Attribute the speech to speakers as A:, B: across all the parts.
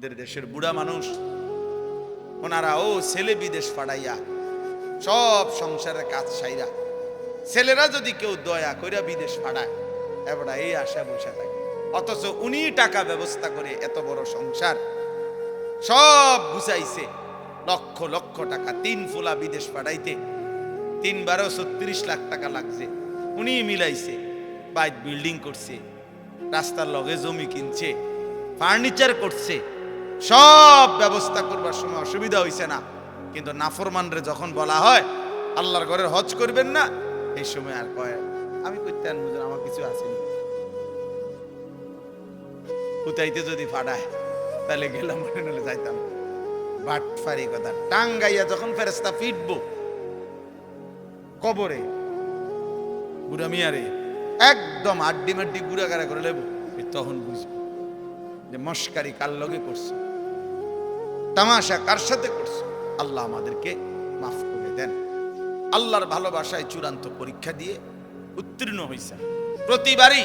A: আমাদের দেশের বুড়া মানুষ, ওনারা ছেলে বিদেশ পাঠাইয়া সব সংসারের কাজ সাইরা, ছেলেরা যদি কেউ দয়া কইরা বিদেশ পাঠায়, এবার এই আশা বসে থাকে। অথচ উনি টাকা ব্যবস্থা করে এত বড় সংসার সব গুছাইছে, লক্ষ লক্ষ টাকা, 3 ফুলা বিদেশ পাঠাইতে 3 36 লাখ টাকা লাগছে, উনি মিলাইছে, বাইক বিল্ডিং করছে, রাস্তার লগে জমি কিনছে, ফার্নিচার করছে, সব ব্যবস্থা করবার সময় অসুবিধা হইছে না। কিন্তু নাফরমানরে যখন বলা হয় আল্লাহর ঘরের হজ করবেন না, এই সময় আর কয় আমি করতে আনবো, আমার কিছু আসেনি। উতাইতে যদি ফাটায় তাহলে গেলাম, মনে হলে যাইতাম। বাটফারি কথা। টাঙ্গাইয়া যখন ফেরেশতা ফিটবো কবরে, বুড়া মিয়ারে একদম আড্ডি মাড্ডি গুড়াগাড়া করে লেবো, তখন বুঝবো যে মস্কারি কার লগে করছে, তামাশা কার সাথে করছে। আল্লাহ আমাদেরকে মাফ করে দেন। আল্লাহর ভালোবাসায় চূড়ান্ত পরীক্ষা দিয়ে উত্তীর্ণ হয়েছেন। প্রতিবারই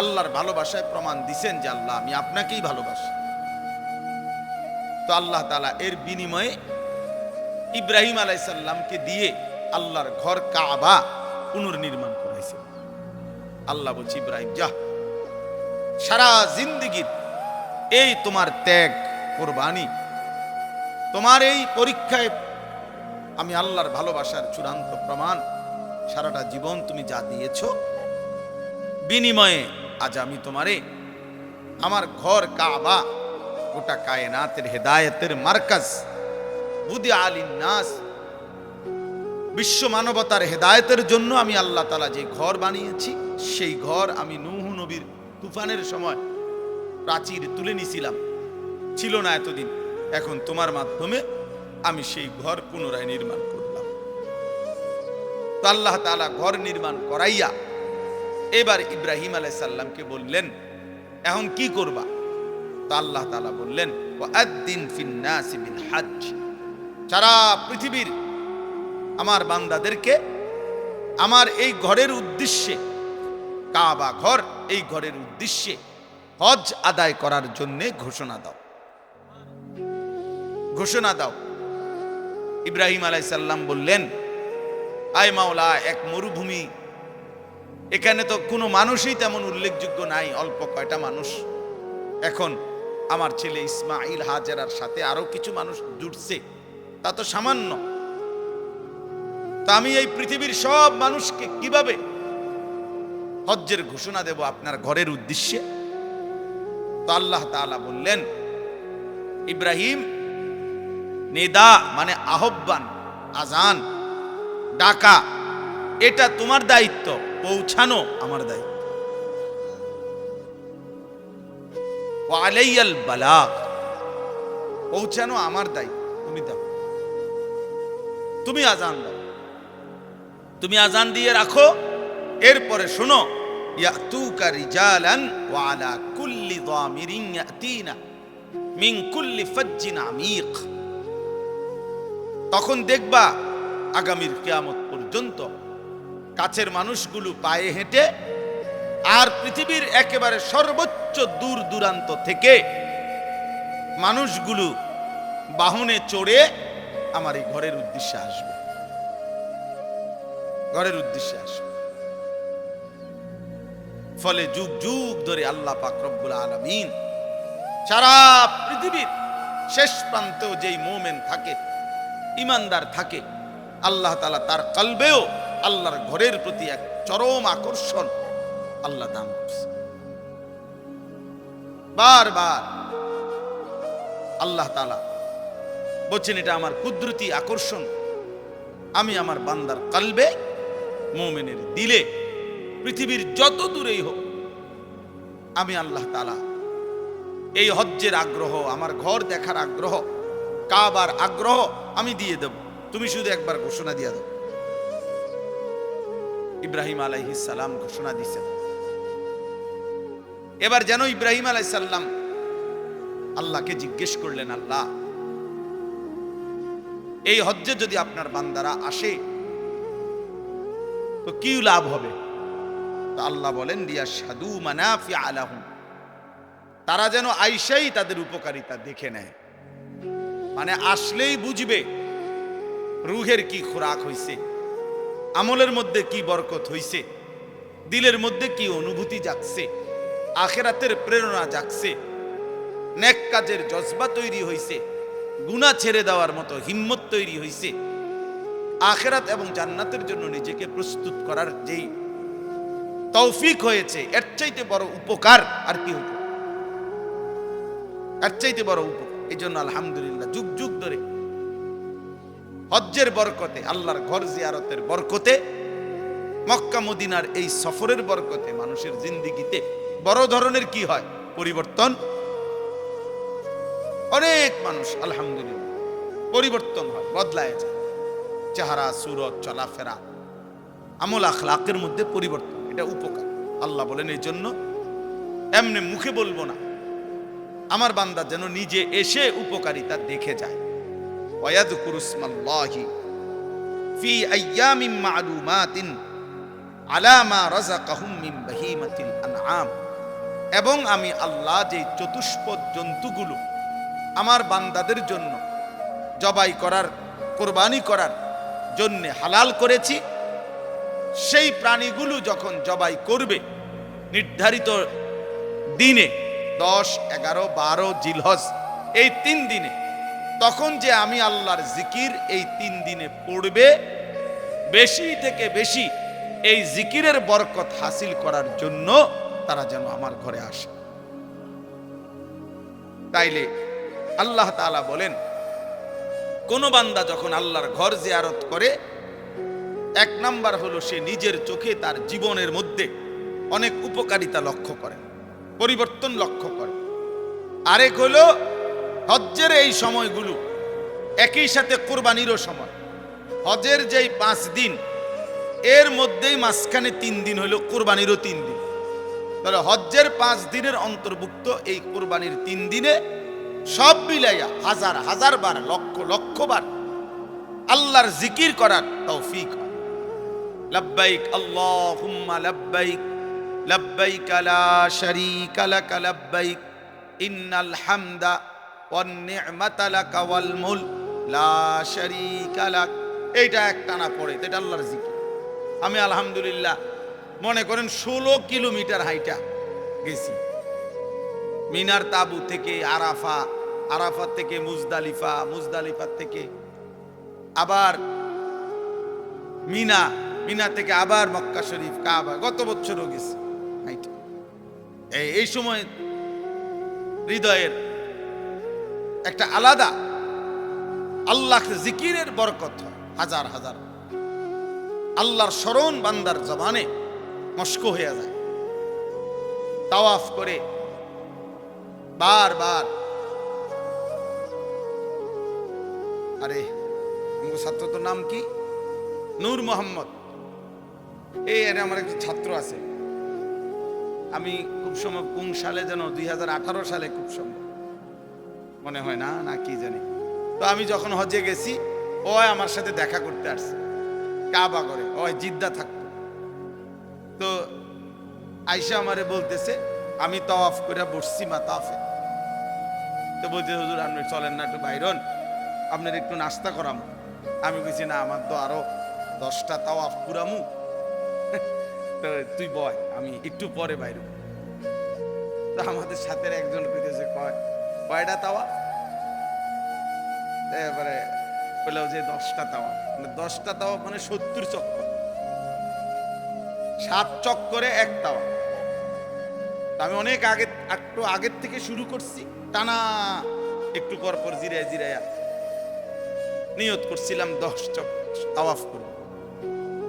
A: আল্লাহর ভালোবাসায় প্রমাণ দিছেন যে আল্লাহ আমি আপনাকেই ভালোবাসি। তো আল্লাহ তাআলা এর বিনিময়ে ইব্রাহিম আলাইহিস সালামকে দিয়ে আল্লাহর ঘর কাবা পুনর্নির্মাণ করাইছে। আল্লাহ বলছে, ইব্রাহিম যা, সারা জিন্দেগীর এই তোমার ত্যাগ কুরবানি, তোমার এই পরীক্ষায় আমি আল্লাহর ভালোবাসার চূড়ান্ত প্রমাণ, সারাটা জীবন তুমি যা দিয়েছো, বিনিময়ে আজ আমি তোমারে আমার ঘর কাবা, গোটা কায়নাতের হেদায়েতের মার্কাজ, বুদি আলিন নাস, বিশ্ব মানবতার হেদায়েতের জন্য আমি আল্লাহ তাআলা যে ঘর বানিয়েছি, সেই ঘর আমি নূহ নবীর তুফানের সময় প্রাচীর তুলে নিছিলাম, ছিল না এতদিন, এখন তোমার মাধ্যমে আমি সেই ঘর পুনরায় নির্মাণ করলাম। তো আল্লাহ তাআলা ঘর নির্মাণ করাইয়া এবার ইব্রাহিম আলাইহিস সালামকে বললেন, এখন কি করবা? তো আল্লাহ তাআলা বললেন, ওয়াআদ্দিন ফিন নাস বিল হজ, সারা পৃথিবীর আমার বান্দাদেরকে আমার এই ঘরের উদ্দেশ্যে, কাবা ঘর, এই ঘরের উদ্দেশ্যে হজ আদায় করার জন্য ঘোষণা দাও, ঘোষণা দাও। ইব্রাহিম আলাইহিস সালাম বললেন, আয় মাওলা, এক মরুভূমি, এখানে তো কোনো মানুষই তেমন উল্লেখযোগ্য নাই, অল্প কয়টা মানুষ। এখন আমার ছেলে ইসমাইল, হাজেরার সাথে আরো কিছু মানুষ জুটছে, তা তো সামান্য। তা আমি এই পৃথিবীর সব মানুষকে কিভাবে হজ্জের ঘোষণা দেব আপনার ঘরের উদ্দেশ্যে? তো আল্লাহ তাআলা বললেন, ইব্রাহিম, নিদা মানে আহ্বান, আজান, ডাকা, এটা তোমার দায়িত্ব, পৌঁছানো আমার দায়িত্ব। ওয়া আলাইয়াল বালাগ, পৌঁছানো আমার দায়িত্ব, তুমি দাও, তুমি আজান দাও, তুমি আজান দিয়ে রাখো। এরপরে শোনো, ইয়াতুকা রিজালান ওয়া আলা কুল্লি যামিরিন ইয়াতিনা মিন কুল্লি ফাজ্জিন আমিক। তখন দেখবা আগামীর কিয়ামত পর্যন্ত কাছের মানুষগুলো পায়ে হেঁটে আর পৃথিবীর একেবারে সর্বোচ্চ দূর দূরান্ত থেকে মানুষগুলো বাহনে চড়ে আমার এই ঘরের উদ্দেশ্যে আসবে, ঘরের উদ্দেশ্যে আসবে। ফলে যুগ যুগ ধরে আল্লাহ পাক রব্বুল আলামিন সারা পৃথিবীর শেষ প্রান্তেও যেই মুমিন থাকে, ইমানদার থাকে, আল্লাহ তাআলা তার কলবেও আল্লাহর ঘরের প্রতি এক চরম আকর্ষণ আল্লাহ দান করছে। বারবার আল্লাহ তাআলা বলছেন, এটা আমার কুদরতি আকর্ষণ, আমি আমার বান্দার কলবে, মুমিনের দিলে, পৃথিবীর যত দূরেই হোক, আমি আল্লাহ তাআলা এই হজ্জের আগ্রহ, আমার ঘর দেখার আগ্রহ, কাবার আগ্রহ আমি দিয়ে দেব, তুমি শুধু একবার ঘোষণা দিয়ে দাও। ইব্রাহিম আলাইহিস সালাম ঘোষণা দিয়েছেন। এবার যেন ইব্রাহিম আলাইহিস সালাম আল্লাহকে জিজ্ঞেস করলেন, আল্লাহ, এই হজ্জে যদি আপনার বান্দারা আসে তো কি লাভ হবে? তো আল্লাহ বলেন, লিয়াশহাদু মানাফিআ লাহুম, তারা যেন আইসাই তাদের উপকারিতা দেখে নেয়, মানে আসলেই বুঝবে রুহের কি খোরাক হইছে, আমলের মধ্যে কি বরকত হইছে, দিলের মধ্যে কি অনুভূতি জাগছে, আখিরাতের প্রেরণা জাগছে, নেক কাজের জজবা তৈরি হইছে, গুনাহ ছেড়ে দেওয়ার মতো হিম্মত তৈরি হইছে, আখিরাত এবং জান্নাতের জন্য নিজেকে প্রস্তুত করার যেই তৌফিক হয়েছে, এর চাইতে বড় উপকার আর কি হতো, এর চাইতে বড় উপকার। এই জন্য আলহামদুলিল্লাহ যুগ যুগ ধরে হজ্জের বরকতে, আল্লাহর ঘর জিয়ারতের বরকতে, মক্কা মদিনার এই সফরের বরকতে মানুষের জিন্দেগিতে বড় ধরনের কি হয় পরিবর্তন। অনেক মানুষ আলহামদুলিল্লাহ পরিবর্তন হয়, বদলায় যায়, চেহারা সুরত চলাফেরা আমল আখলাকের মধ্যে পরিবর্তন, এটা উপকার। আল্লাহ বলেন এই জন্য এমনি মুখে বলবো না, আমার বান্দা যেন নিজে এসে উপকারিতা দেখে যায়। ওয়ায়াযকুরু ইসমাল্লাহি ফি আইয়ামিন মা'লুমাতিন আলা মা রাযাকাহুম মিন বাহিমাতিল আনআম, এবং আমি আল্লাহ যে চতুষ্পদ জন্তুগুলো আমার বান্দাদের জন্য জবাই করার, কোরবানি করার জন্য হালাল করেছি, সেই প্রাণীগুলো যখন জবাই করবে নির্ধারিত দিনে 10, 11, 12 জিলহজ এই 3 দিনে, তখন যে আমি আল্লাহর জিকির এই 3 দিনে পড়বে, বেশি থেকে বেশি এই জিকিরের বরকত হাসিল করার জন্য তারা যেন আমার ঘরে আসে। তাইলে আল্লাহ তাআলা বলেন কোন বান্দা যখন আল্লাহর ঘর জিয়ারত করে, 1 নাম্বার হলো সে নিজের চোখে তার জীবনের মধ্যে অনেক উপকারিতা লক্ষ্য করে, পরিবর্তন লক্ষ্য করে। আরেক হলো হজ্জের এই সময়গুলো একই সাথে কোরবানিরও সময়। হজের যেই 5 দিন এর মধ্যেই মাঝখানে 3 দিন হলো কোরবানিরও 3 দিন, তাহলে হজ্জের 5 দিনের অন্তর্ভুক্ত এই কোরবানির 3 দিনে সব মিলাইয়া হাজার হাজার বার, লক্ষ লক্ষ বার আল্লাহর জিকির করার তৌফিক হয়। লব্বাইক আল্লাহুম্মা লব্বাইক, লব্বাইক লা শারীকা লাক লব্বাইক, ইন্নাল হামদা ওয়ান নি'মাতা লাকা ওয়াল মুলক লা শারীকা লাক। এইটা একটানা পড়ে, এটা আল্লাহর জিকির। আমি আলহামদুলিল্লাহ মনে করেন 16 কিলোমিটার হাইটা গেছি, মিনার তাবু থেকে আরাফা, আরাফাত থেকে মুজদালিফা, মুজদালিফা থেকে আবার মিনা, মিনা থেকে আবার মক্কা শরীফ, কাবা। গত বছরও গেছি হাইটা। এই সময় হৃদয়ের একটা আলাদা আল্লাহ জিকিরের বরকত হয়, হাজার হাজার আল্লাহর স্মরণ বান্দার জবানে মস্ক হয়ে যায়। তাওয়াফ করে বারবার, আরে আমার ছাত্র তো নাম কি, নূর মোহাম্মদ, এই আমার একটি ছাত্র আছে, আমি খুব সময় কোন সালে যেন 2018 সালে খুব সম্ভব মনে হয় না, না কি জানি। তো আমি যখন হজে গেছি ও আমার সাথে দেখা করতে আসছে, কাবা করে, ও জিদ্দা থাকতো। তো আইসা আমারে বলতেছে, আমি তাওয়াফ করে বসছি মাতাফে, তো বলতে হুজুর আপনি চলেন না একটু বাইরন, আপনার একটু নাস্তা করামু। আমি বলছি না, আমার তো আরো 10টা তাওয়াফ পুরামু, তো তুই বয়, আমি একটু পরে বাইর। তো আমাদের সাথে একজন কইতেছে, কয়টা তাওয়াফ? এবারে বললো যে 10টা তাওয়াফ। 10টা তাওয়াফ মানে 70 চক্কর, 7 চক্করে 1 তাওয়াফ। আমি অনেক আগে, একটু আগের থেকে শুরু করছি, টানা একটু পর পর জিরায় জিরায়া নিয়ত করছিলাম 10 চক্কর তাওয়াফ করব।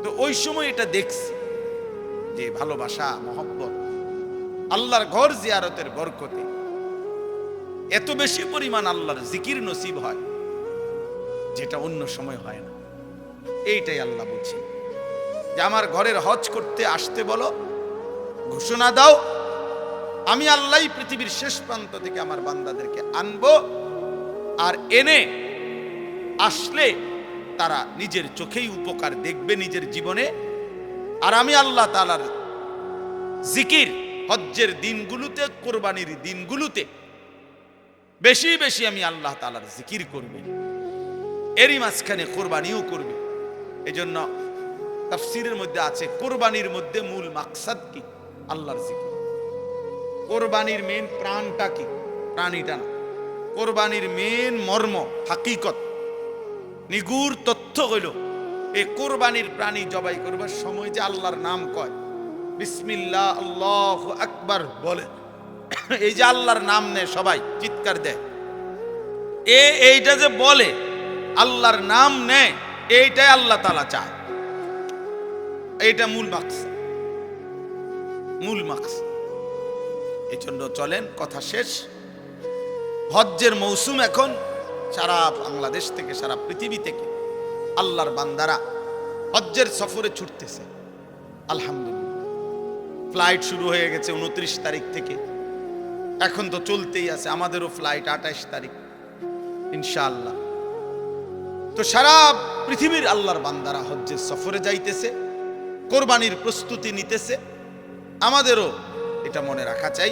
A: তো ওই সময় এটা দেখছি যে ভালোবাসা, মহব্বত, আল্লাহর ঘর জিয়ারতের বরকতে এত বেশি পরিমাণ আল্লাহর জিকির নসিব হয় যেটা অন্য সময় হয় না। এইটাই আল্লাহ বলছেন যে আমার ঘরের হজ করতে আসতে বলো, ঘোষণা দাও, আমি আল্লাহই পৃথিবীর শেষ প্রান্ত থেকে আমার বান্দাদেরকে আনবো, আর এনে আসলে তারা নিজের চোখেই উপকার দেখবে নিজের জীবনে। আর আমি আল্লাহ তাআলার জিকির হজ্জের দিনগুলোতে, কোরবানির দিনগুলোতে বেশি বেশি আমি আল্লাহ তাআলার জিকির করবে, এরই মাঝখানে কোরবানিও করবে। এজন্য তাফসীরের মধ্যে আছে কোরবানির মধ্যে মূল মাকসাদ কি? আল্লাহর জিকির। কোরবানির মেন প্রাণটা কি? প্রাণীটা না, কোরবানির মেন মর্ম, হাকিকত, নিগুড় তথ্য হইল এই কোরবানির প্রাণী জবাই করবার সময় যে আল্লাহর নাম কয়, বিসমিল্লাহ আল্লাহু আকবার বলে, এই যে আল্লাহর নাম নেয়, সবাই চিৎকার দেয়, এইটা যে বলে আল্লাহর নাম নেয়, এইটাই আল্লাহ তাআলা চায়। এইটা মূল মাকসাদ, মূল মাকসাদ। এই জন্য চলেন, কথা শেষ। হজ্জের মৌসুম এখন, সারা বাংলাদেশ থেকে, সারা পৃথিবী থেকে আল্লাহর বান্দারা হজ্জের সফরে ছুটতেছে। আলহামদুলিল্লাহ, ফ্লাইট শুরু হয়ে গেছে 29 তারিখ থেকে, এখন তো চলতেই আছে। আমাদেরও ফ্লাইট 28 তারিখ ইনশাআল্লাহ। তো সারা পৃথিবীর আল্লাহর বান্দারা হজ্জের সফরে যাইতেছে, কোরবানির প্রস্তুতি নিতেছে। আমাদেরও এটা মনে রাখা চাই,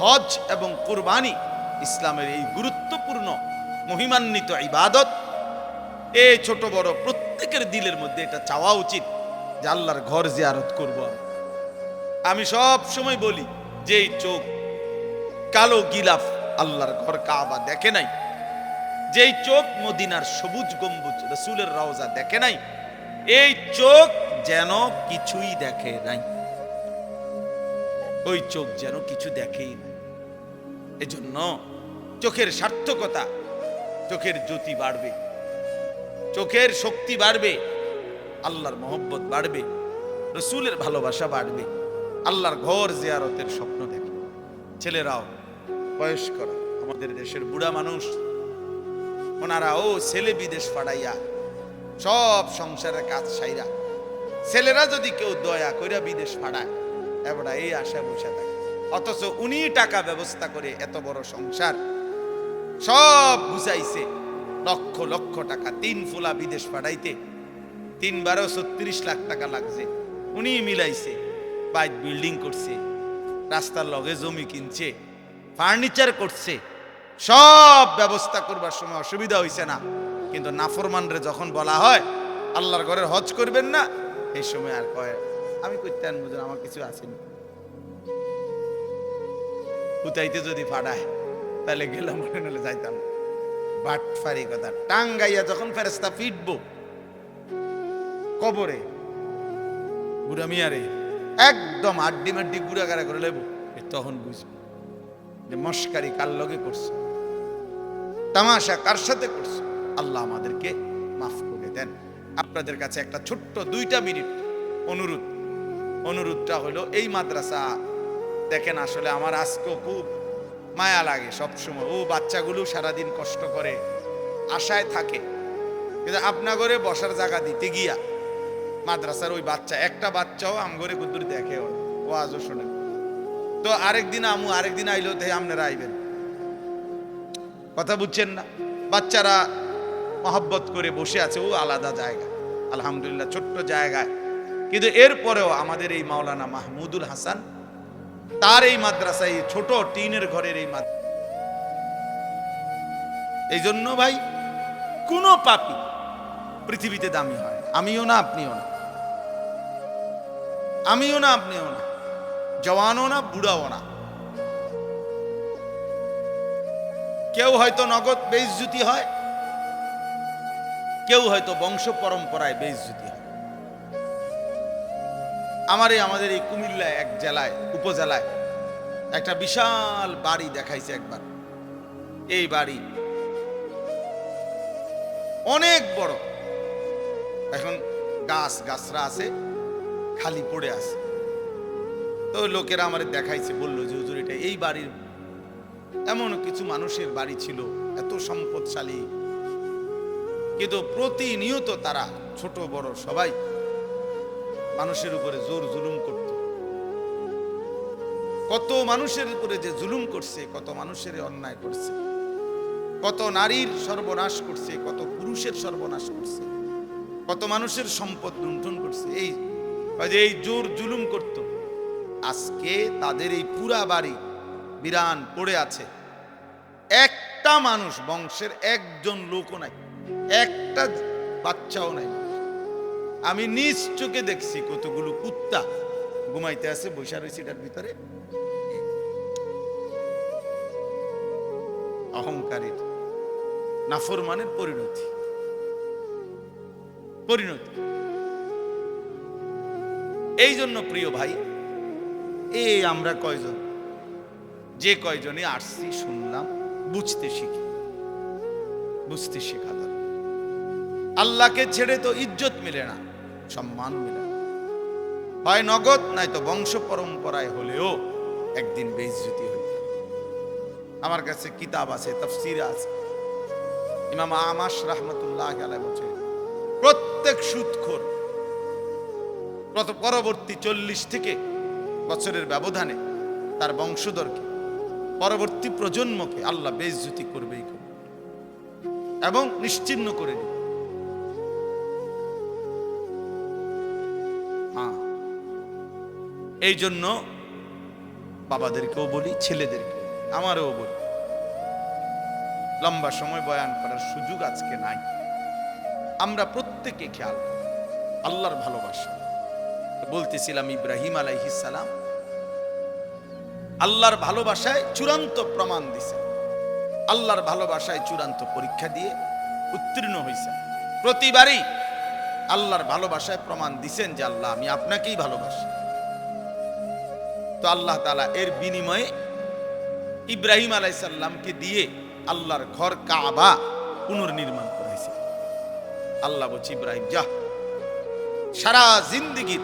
A: হজ এবং কোরবানি ইসলামের এই গুরুত্বপূর্ণ মহিমান্বিত ইবাদত। এই ছোট বড় প্রত্যেকের দিলের মধ্যে এটা চাওয়া উচিত যে আল্লাহর ঘর জিয়ারত করব। আমি সব সময় বলি যে এই চোখ কালো গিলাফ আল্লাহর ঘর কাবা দেখে নাই, যেই চোখ মদিনার সবুজ গম্বুজ রাসূলের রওজা দেখে নাই, এই চোখ যেন কিছুই দেখে নাই, ওই চোখ যেন কিছু দেখেই না। এজন্য চোখের সার্থকতা, চোখের জ্যোতি বাড়বে, চোখের শক্তি বাড়বে, আল্লাহর মহব্বত বাড়বে, রাসূলের ভালোবাসা বাড়বে, আল্লাহর ঘর জিয়ারতের স্বপ্ন দেখে। ছেলেরাও, বয়স্করা, আমাদের দেশের বুড়া মানুষ, ওনারা ছেলে বিদেশ পাঠাইয়া সব সংসারের কাজ সাইরা, ছেলেরা যদি কেউ দয়া কইরা বিদেশ পাঠায়, এবার এই আশা বসে থাকে, অথচ উনি টাকা ব্যবস্থা করে এত বড় সংসার সব বুঝাইছে, লক্ষ লক্ষ টাকা, 3 ফুলা বিদেশ পাঠাইতে 3-12 36 লাখ টাকা লাগছে, উনি মিলাইছে, বাইক বিল্ডিং করছে, রাস্তার লগে জমি কিনছে, ফার্নিচার করছে, সব ব্যবস্থা করবার সময় অসুবিধা হইছে না। কিন্তু নাফরমানরে যখন বলা হয় আল্লাহর ঘরের হজ করবেন না, এই সময় আর কয় আমি করতে আনবো, আমার কিছু আসেনি। উতাইতে যদি ফাড়ায় তাহলে গেলাম, নাহলে যাইতাম। বাটফারি কথা। টাঙ্গাইয়া যখন ফেরেশতা ফিটবো কবরে, বুড়া মিয়ারে একদম আড্ডি মাড্ডি গুড়াগাড়া করে লেবো, তখন বুঝবো যে মস্কারি কার লগে করছে, তামাশা কার সাথে করছে। আল্লাহ আমাদেরকে মাফ করে দেন। আপনাদের কাছে একটা ছোট্ট 2 মিনিট অনুরোধটা হলো, এই মাদ্রাসা দেখেন, আসলে আমার আজকেও খুব মায়া লাগে সবসময়। বাচ্চাগুলো সারাদিন কষ্ট করে, আশায় থাকে, কিন্তু আপনা ঘরে বসার জায়গা দিতে গিয়া মাদ্রাসার ওই বাচ্চা, একটা বাচ্চাও আমগরে কুদ্দুর দেখেও, ও আজও শোনে। তো আরেকদিন আইলো, তাই আপনারা আইবেন, কথা বুঝছেন না? বাচ্চারা মহব্বত করে বসে আছে, আলাদা জায়গা, আলহামদুলিল্লাহ ছোট্ট জায়গায়, কিন্তু এরপরেও আমাদের এই মাওলানা মাহমুদুল হাসান, তার এই মাদ্রাসায়, ছোট টিনের ঘরের এই মাদ্রাসা। এই জন্য ভাই, কোন পাপী পৃথিবীতে দামি হয়, আমিও না, আপনিও না, আপনিও না, জওয়ানও না, বুড়াও না। কেউ হয়তো নগদ বেইজ্জতি হয়, কেউ হয়তো বংশ পরম্পরায় বেইজ্জতি হয়। আমাদের এই কুমিল্লায় এক জেলায়, উপজেলায় একটা বিশাল বাড়ি দেখাইছে একবার। এই বাড়ি অনেক বড়, এখন গাছরা আছে, খালি পড়ে আছে। তো লোকেরা আমারে দেখাইছে, বললো যে হুজুর, এটা এই বাড়ির এমন কিছু মানুষের বাড়ি ছিল, এত সম্পদশালী, কিন্তু প্রতিনিয়ত তারা ছোট বড় সবাই মানুষের উপরে জোর জুলুম করত। কত মানুষের উপরে যে জুলুম করছে, কত মানুষের অন্যায় করছে, কত নারীর সর্বনাশ করছে, কত পুরুষের সর্বনাশ করছে, কত মানুষের সম্পদ লুণ্ঠন করছে। এই জোর জুলুম করত, আজকে তাদের এই পুরা বাড়ি বিরান পড়ে আছে, একটা মানুষ বংশের একজন লোকও নাই, একটা বাচ্চাও নাই। আমি নিজ চোখে দেখছি কতগুলো কুত্তা ঘুমাইতে আছে, বৈশা রয়েছে এটার ভিতরে। অহংকারীর নাফরমানের পরিণতি। এই জন্য প্রিয় ভাই, আমরা কয়জন, যে কয়জনে আসছি শুনলাম, বুঝতে শেখা দরকার। আল্লাহকে ছেড়ে তো ইজ্জত মিলে না, সম্মান মিলে না, হয় নগদ নয়তো বংশ পরম্পরায় হলেও একদিন বেইজ্জতি হইবে। আমার কাছে কিতাব আছে, তাফসীর আছে, ইমাম আমাশ রাহমাতুল্লাহ আলাইহি বলেছে প্রত্যেক সুদখোর পরবর্তী 40 থেকে বছরের ব্যবধানে তার বংশধরকে, পরবর্তী প্রজন্মকে আল্লাহ বেইজ্জতি করবেই করবে এবং নিশ্চিহ্ন করে দিবে। এই জন্য বাবাদেরকেও বলি, ছেলেদেরকেও, আমারও বলি, লম্বা সময় বয়ান করার সুযোগ আজকে নাই। আমরা প্রত্যেকে খেয়াল আল্লাহর ভালোবাসা। বলতেছিলাম ইব্রাহিম আলাইহিস সালাম আল্লাহর ভালোবাসায় চূড়ান্ত প্রমাণ দিছে, আল্লাহর ভালোবাসায় চূড়ান্ত পরীক্ষা দিয়ে উত্তীর্ণ হয়েছে। প্রতিবারই আল্লাহর ভালোবাসায় প্রমাণ দিছেন যে আল্লাহ আমি আপনাকেই ভালোবাসি। তো আল্লাহ তাআলা এর বিনিময়ে ইব্রাহিম আলাইহিস সালামকে দিয়ে আল্লাহর ঘর কাবা পুনর্নির্মাণ করাইছে। আল্লাহ বলছে, ইব্রাহিম যা, সারা জিন্দেগীর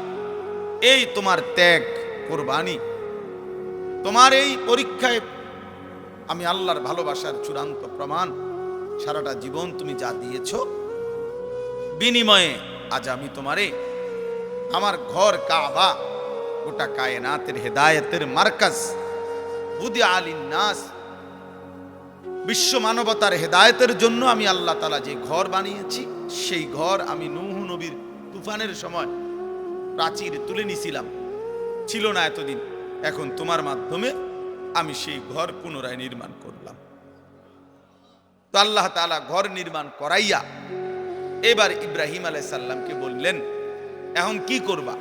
A: এই তোমার ত্যাগ, কুরবানি, তোমার এই পরীক্ষায় আমি আল্লাহর ভালোবাসার চূড়ান্ত প্রমাণ, সারাটা জীবন তুমি যা দিয়েছ, বিনিময়ে আজ আমি তোমারে আমার ঘর কাবা, গোটা কায়নাতের হেদায়েতের মার্কাজ, বুদি আলিন নাস, বিশ্ব মানবতার হেদায়েতের জন্য আমি আল্লাহ তাআলা যে ঘর বানিয়েছি, সেই ঘর আমি নূহ নবীর তুফানের সময় প্রাচীর তুলে নিছিলাম, ছিল না এতদিন, এখন তোমার মাধ্যমে আমি সেই ঘর পুনরায় নির্মাণ করলাম। তো আল্লাহ তাআলা ঘর নির্মাণ করাইয়া এবার ইব্রাহিম আলাইহিস সালামকে বললেন, এখন কি করবা?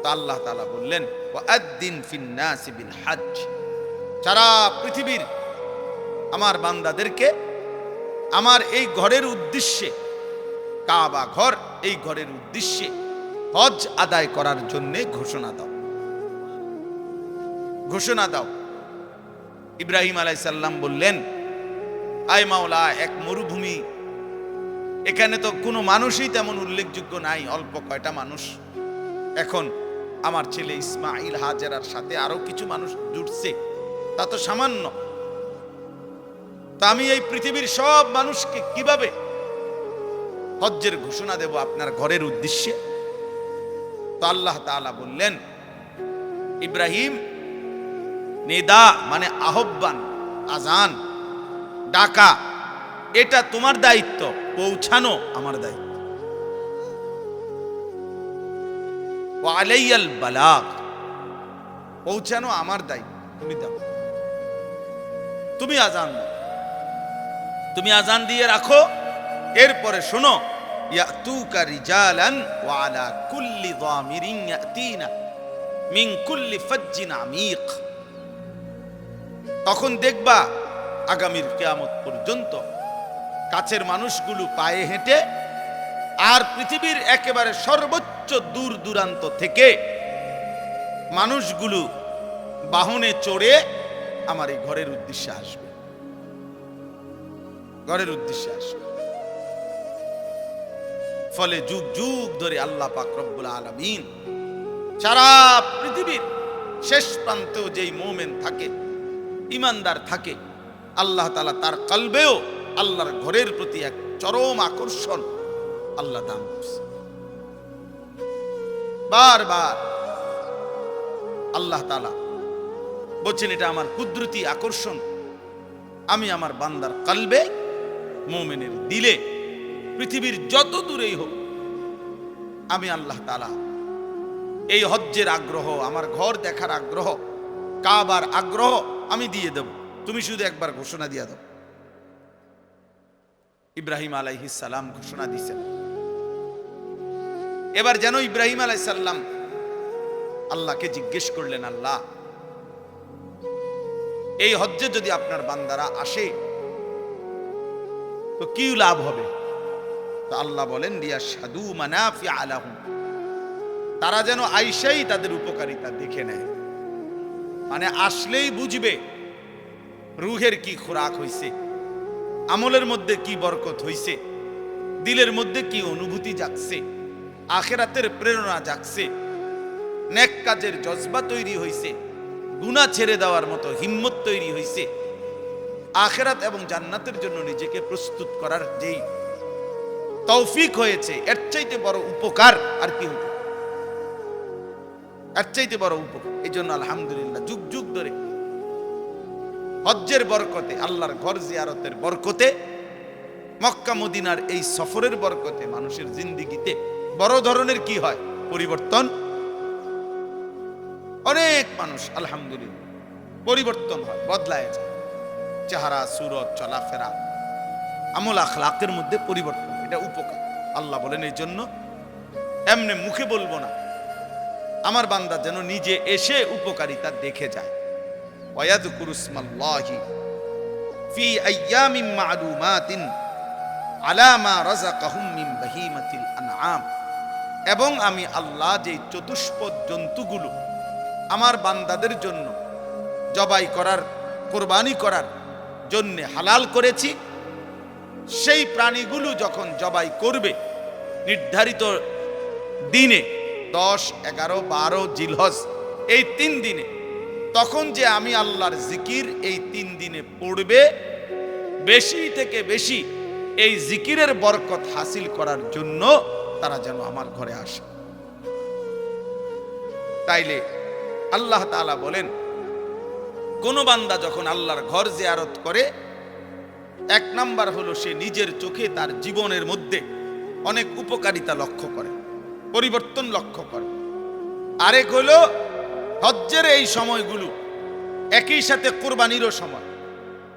A: তো আল্লাহ তাআলা বললেন, ওয়াআদ্দিন ফিন নাসি বিল হজ্জ, সারা পৃথিবীর আমার বান্দাদেরকে আমার এই ঘরের উদ্দেশ্যে, কাবা ঘর, এই ঘরের উদ্দেশ্যে হজ আদায় করার জন্য ঘোষণা দাও। ইব্রাহিম আলাইহিস সালাম বললেন, আয় মাওলা, এক মরুভূমি, এখানে তো কোনো মানুষই তেমন উল্লেখযোগ্য নাই, অল্প কয়টা মানুষ। এখন আমার ছেলে ইসমাইল, হাজেরার সাথে আরো কিছু মানুষ জুটছে, তা তো সামান্য। তা আমি এই পৃথিবীর সব মানুষকে কিভাবে হজ্জের ঘোষণা দেব আপনার ঘরের উদ্দেশ্যে? তো আল্লাহ তাআলা বললেন, ইব্রাহিম, নিদা মানে আহ্বান, আজান, ডাকা, এটা তোমার দায়িত্ব, পৌঁছানো আমার দায়িত্ব। ওয়া আলাইয়াল বালাগ, পৌঁছানো আমার দায়িত্ব, তুমি দাও, তুমি আজান দাও, তুমি আজান দিয়ে রাখো। এরপরে শোনো, ইয়াতুকা রিজালান ওয়া আলা কুল্লি যামিরিন ইয়াতিনা মিন কুল্লি ফাজ্জিন আমিক। তখন দেখবা আগামীর কিয়ামত পর্যন্ত কাছের মানুষগুলো পায়ে হেঁটে, আর পৃথিবীর একেবারে সর্বোচ্চ দূর দূরান্ত থেকে মানুষগুলো বাহনে চড়ে আমার এই ঘরের উদ্দেশ্যে আসবে, ঘরের উদ্দেশ্যে আসবে। ফলে যুগ যুগ ধরে আল্লাহ পাক রব্বুল আলামিন সারা পৃথিবীর শেষ প্রান্তেও যেই মুমিন থাকে, ইমানদার থাকে, আল্লাহ তাআলা তার কলবেও আল্লাহর ঘরের প্রতি এক চরম আকর্ষণ আল্লাহ দান করছে। বারবার আল্লাহ তাআলা বলছেন, এটা আমার কুদরতি আকর্ষণ, আমি আমার বান্দার কলবে, মুমিনের দিলে, পৃথিবীর যত দূরেই হোক, আমি আল্লাহ তাআলা এই হজ্জের আগ্রহ, আমার ঘর দেখার আগ্রহ, কাবার আগ্রহ আমি দিয়ে দেব, তুমি শুধু একবার ঘোষণা দিয়ে দাও। ইব্রাহিম আলাইহিস সালাম ঘোষণা দিয়েছেন। এবার যেন ইব্রাহিম আলাইহিস সালাম আল্লাহকে জিজ্ঞেস করলেন, আল্লাহ, এই হজ্জে যদি আপনার বান্দারা আসে তো কি লাভ হবে? তো আল্লাহ বলেন, লিয়াশহাদু মানাফিআ লাহুম, তারা যেন আইসাই তাদের উপকারিতা দেখে নেয়। মানে আসলেই বুঝবে রুহের কি খোরাক হইছে, আমলের মধ্যে কি বরকত হইছে, দিলের মধ্যে কি অনুভূতি জাগছে, আখিরাতের প্রেরণা জাগছে, নেক কাজের জজবা তৈরি হইছে, গুনাহ ছেড়ে দেওয়ার মতো হিম্মত তৈরি হইছে, আখিরাত এবং জান্নাতের জন্য নিজেকে প্রস্তুত করার যেই তৌফিক হয়েছে, এর চাইতে বড় উপকার আর কি হতে, এর চাইতে বড় উপকার। এই জন্য আলহামদুলিল্লাহ যুগ যুগ ধরে হজ্জের বরকতে, আল্লাহর ঘর জিয়ারতের বরকতে, মক্কা মদিনার এই সফরের বরকতে মানুষের জিন্দেগিতে বড় ধরনের কি হয় পরিবর্তন। অনেক মানুষ আলহামদুলিল্লাহ পরিবর্তন হয়, বদলায় যায়, চেহারা, সুরত, চলাফেরা, আমল আখলাকের মধ্যে পরিবর্তন। এটা উপকার। আল্লাহ বলেন এই জন্য এমনি মুখে বলবো না, আমার বান্দা যেন নিজে এসে উপকারিতা দেখে যায়। ওয়ায়াযকুরু ইসমাল্লাহি ফি আইয়ামিন মা'লুমাতিন আলা মা রাযাকাহুম মিন বাহিমাতিল আনআম, এবং আমি আল্লাহ যে চতুষ্পদ জন্তুগুলো আমার বান্দাদের জন্য জবাই করার, কোরবানি করার জন্য হালাল করেছি, সেই প্রাণীগুলো যখন জবাই করবে নির্ধারিত দিনে 10, 11, 12 জিলহজ এই 3 দিনে, তখন যে আমি আল্লাহর জিকির এই 3 দিনে পড়বে, বেশি থেকে বেশি এই জিকিরের বরকত হাসিল করার জন্য তারা যেন আমার ঘরে আসে। তাইলে আল্লাহ তাআলা বলেন, কোন বান্দা যখন আল্লাহর ঘর জিয়ারত করে, 1 নাম্বার হলো সে নিজের চোখে তার জীবনের মধ্যে অনেক উপকারিতা লক্ষ্য করে, পরিবর্তন লক্ষ্য করে। আরেক হলো হজ্জের এই সময়গুলো একই সাথে কোরবানিরও সময়।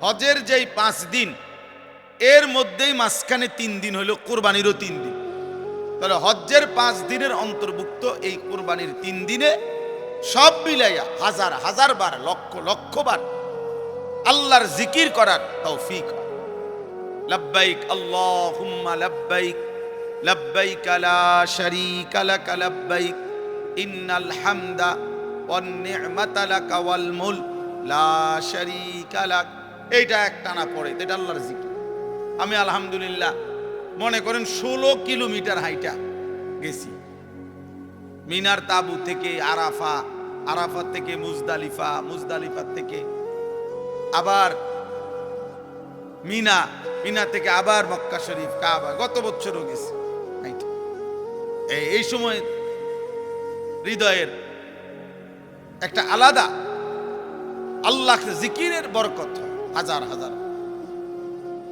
A: হজের যেই 5 দিন, এর মধ্যেই মাঝখানে 3 দিন হলো কোরবানিরও 3 দিন। তাহলে হজ্জের 5 দিনের অন্তর্ভুক্ত এই কোরবানির 3 দিনে সব মিলাইয়া হাজার হাজার বার, লক্ষ লক্ষ বার আল্লাহর জিকির করার তৌফিক হয়। লব্বাইক আল্লাহুম্মা লব্বাইক, লব্বাইক লা শারীকা লাক লব্বাইক, ইন্নাল হামদা ওয়ান নি'মাতা লাকা ওয়াল মুলক লা শারীকা লাক। এইটা একটানা পড়ে, এটা আল্লাহর জিকির। আমি আলহামদুলিল্লাহ মনে করেন 16 কিলোমিটার হাইটা গেছি, মিনার তাবু থেকে আরাফা, আরাফাত থেকে মুজদালিফা, মুজদালিফা থেকে আবার মিনা, মিনা থেকে আবার মক্কা শরীফ, কাবা। গত বছরও গেছি। এই সময় হৃদয়ের একটা আলাদা আল্লাহ জিকিরের বরকত, হাজার হাজার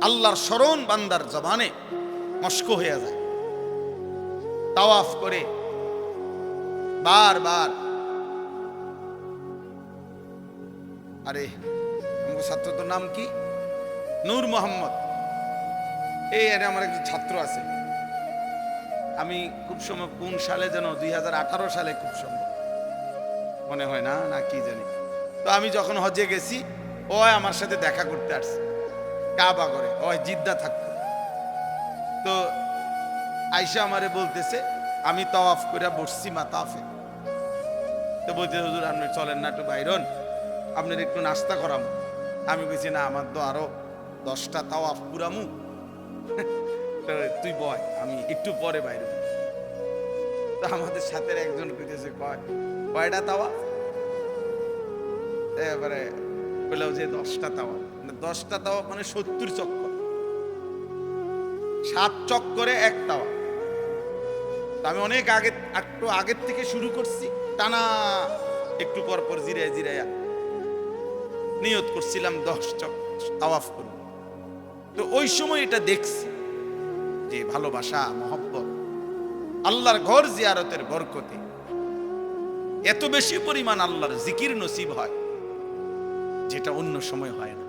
A: আল্লাহর স্মরণ বান্দার জবানে মস্ক হয়ে যায়। তাওয়াফ করে বারবার, আরে আমার ছাত্র তো নাম কি, নূর মোহাম্মদ, এই আমার একজন ছাত্র আছে। আমি খুব সময় কোন সালে যেন 2018 সালে খুব সময় মনে হয় না, না কি জানি। তো আমি যখন হজে গেছি, ও আমার সাথে দেখা করতে আসছে কাবা করে, ও জিদ্দা থাকতো। তো আইসা আমারে বলতেছে, আমি তাওয়াফ করে বসছি মাতাফে। তো বলতে, হুজুর আপনি চলেন না একটু বাইরন, আপনার একটু নাস্তা করামু। আমি বলছি, না আমার তো আরো 10টা তাওয়াফ পুরামু, তুই বয়, আমি একটু পরে বাইরে। তো আমাদের সাথে একজন কইতেছে, কয়টা তাওয়াফ? এবারে বললাম যে 10টা তাওয়াফ। 10টা তাওয়াফ মানে 70 চক্কর, 7 চক্করে 1 তাওয়াফ। আমি অনেক আগে, একটু আগের থেকে শুরু করছি, টানা একটু পর পর জিরায় জিরাইয়া নিয়ত করছিলাম 10 তাওয়াফ করব। তো ওই সময় এটা দেখছি যে ভালোবাসা, মহব্বত, আল্লাহর ঘর জিয়ারতের বরকতে এত বেশি পরিমাণ আল্লাহর জিকির নসিব হয় যেটা অন্য সময় হয় না।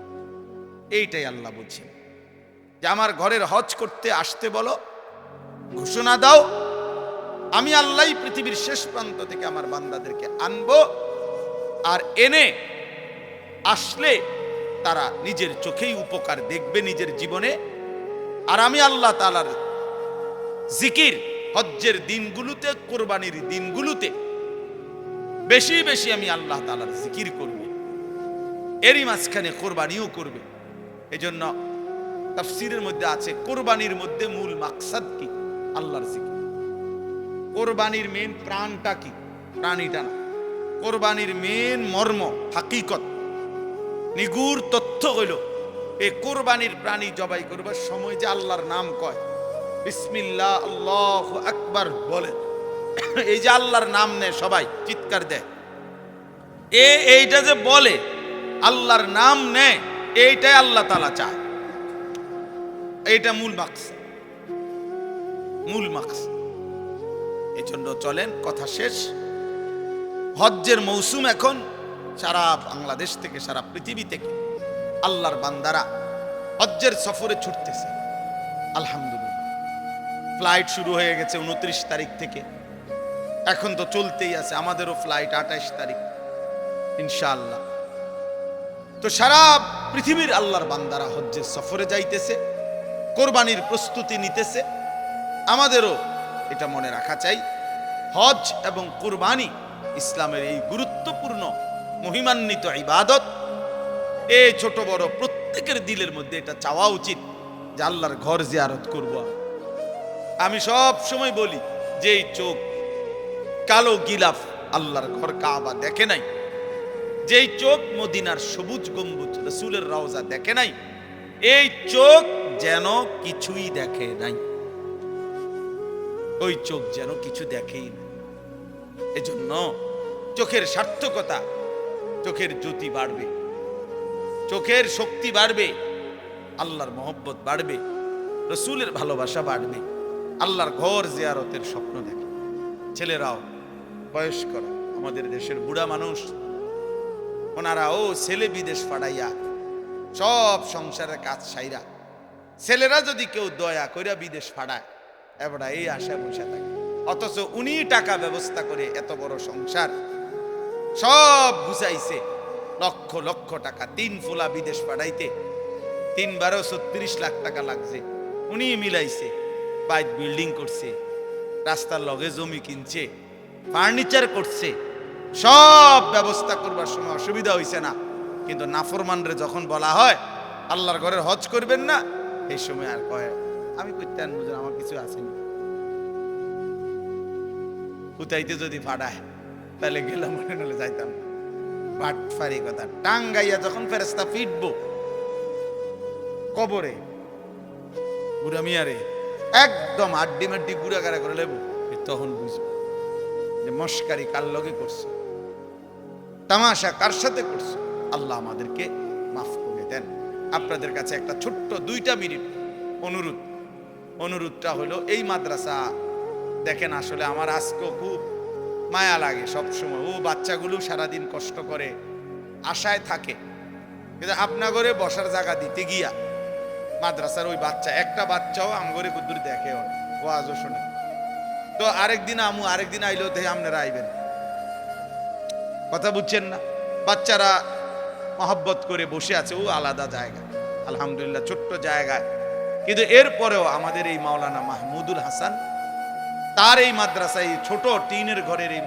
A: এইটাই আল্লাহ বলছেন যে আমার ঘরের হজ করতে আসতে বলো, ঘোষণা দাও আমি আল্লাহ পৃথিবীর শেষ প্রান্ত থেকে আমার বান্দাদেরকে আনবো, আর এনে আসলে তারা নিজের চোখেই উপকার দেখবে নিজের জীবনে। আর আমি আল্লাহ তাআলার জিকির হজ্জের দিনগুলোতে, কোরবানির দিনগুলোতে বেশি বেশি আমি আল্লাহ তাআলার জিকির করবে, এরই মাঝখানে কোরবানিও করবে। এজন্য তাফসীরের মধ্যে আছে কোরবানির মধ্যে মূল মাকসাদ কি? আল্লাহর জিকির। কোরবানির মেন প্রাণটা কি? প্রাণীটা না, কোরবানির মেন মর্ম, হাকিকত, নিগুড় তথ্য হইল এই কোরবানির প্রাণী জবাই করবার সময় যে আল্লাহর নাম কয়, বিসমিল্লাহ আল্লাহু আকবার বলে, এই যে আল্লাহর নাম নেয় সবাই চিৎকার দেয়, এইটা যে বলে আল্লাহর নাম নেয়, এইটাই আল্লাহ তাআলা চায়। এইটা মূল মাকসাদ, মূল মাকসাদ। এই জন্য চলেন, কথা শেষ। হজ্জের মৌসুম এখন, সারা বাংলাদেশ থেকে সারা পৃথিবী থেকে আল্লাহর বান্দারা হজ্জের সফরে ছুটতেছে। আলহামদুলিল্লাহ, ফ্লাইট শুরু হয়ে গেছে 29 তারিখ থেকে, এখন তো চলতেই আছে। আমাদেরও ফ্লাইট 28 তারিখ ইনশাআল্লাহ। তো সারা পৃথিবীর আল্লাহর বান্দারা হজ্জের সফরে যাইতেছে, কোরবানির প্রস্তুতি নিতেছে। আমাদেরও এটা মনে রাখা চাই, হজ এবং কোরবানি ইসলামের এই গুরুত্বপূর্ণ মহিমান্বিত ইবাদত। এই ছোট বড় প্রত্যেকের দিলের মধ্যে এটা চাওয়া উচিত যে আল্লাহর ঘর জিয়ারত করব। আমি সব সময় বলি যে এই চোখ কালো গিলাফ আল্লাহর ঘর কাবা দেখে নাই, যেই চোখ মদিনার সবুজ গম্বুজ রাসূলের রওজা দেখে নাই, এই চোখ যেন কিছুই দেখে নাই, ওই চোখ যেন কিছু দেখেই না। এজন্য চোখের সার্থকতা, চোখের জ্যোতি বাড়বে, চোখের শক্তি বাড়বে, আল্লাহর মহব্বত বাড়বে, রাসূলের ভালোবাসা বাড়বে, আল্লাহর ঘর জিয়ারতের স্বপ্ন দেখে। ছেলেরাও, বয়স্করা, আমাদের দেশের বুড়া মানুষ, ওনারাও ছেলে বিদেশ পাঠাইয়া সব সংসারের কাজ সাইরা, ছেলেরা যদি কেউ দয়া কইরা বিদেশ পাঠায়, এবার এই আশা বসে থাকে, অথচ উনি টাকা ব্যবস্থা করে এত বড় সংসার সব বুঝাইছে, লক্ষ লক্ষ টাকা, 3 ফুলা বিদেশ পাঠাইতে 3-12 36 লাখ টাকা লাগছে, উনি মিলাইছে, বাইক বিল্ডিং করছে, রাস্তার লগে জমি কিনছে, ফার্নিচার করছে, সব ব্যবস্থা করবার সময় অসুবিধা হইছে না। কিন্তু নাফরমানরে যখন বলা হয় আল্লাহর ঘরের হজ করবেন না, এই সময় আর কয় আমি করতে আনবো, আমার কিছু আসেনি। কোথাইতে যদি ফাড়ায় তাহলে গেলাম, মনে হলে যাইতাম। পাটফারি কথা, টাঙ্গাইয়া যখন ফেরেশতা ফিটবো কবরে, বুড়া মিয়ারে একদম আড্ডি মাড্ডি গুড়াগাড়া করে লেবো, তখন বুঝবো যে মস্কারি কার লগে করছে, তামাশা কার সাথে করছে। আল্লাহ আমাদেরকে মাফ করে দেন। আপনাদের কাছে একটা ছোট্ট 2 মিনিট অনুরোধটা হলো, এই মাদ্রাসা দেখেন, আসলে আমার আজকেও খুব মায়া লাগে সবসময়। ও বাচ্চাগুলো সারাদিন কষ্ট করে, আশায় থাকে, কিন্তু আপনার ঘরে বসার জায়গা দিতে গিয়া মাদ্রাসার ওই বাচ্চা, একটা বাচ্চাও আমগরে কুদ্দুর দেখে, ও আজও শোনে। তো আরেকদিন আইলো দেখে আপনারা আইবেন, কথা বুঝছেন না? বাচ্চারা মহব্বত করে বসে আছে, ও আলাদা জায়গা, আলহামদুলিল্লাহ ছোট্ট জায়গায়, কিন্তু এরপরেও আমাদের এই মাওলানা মাহমুদুল হাসান, তার এই মাদ্রাসায়, ছোট টিনের ঘরের এই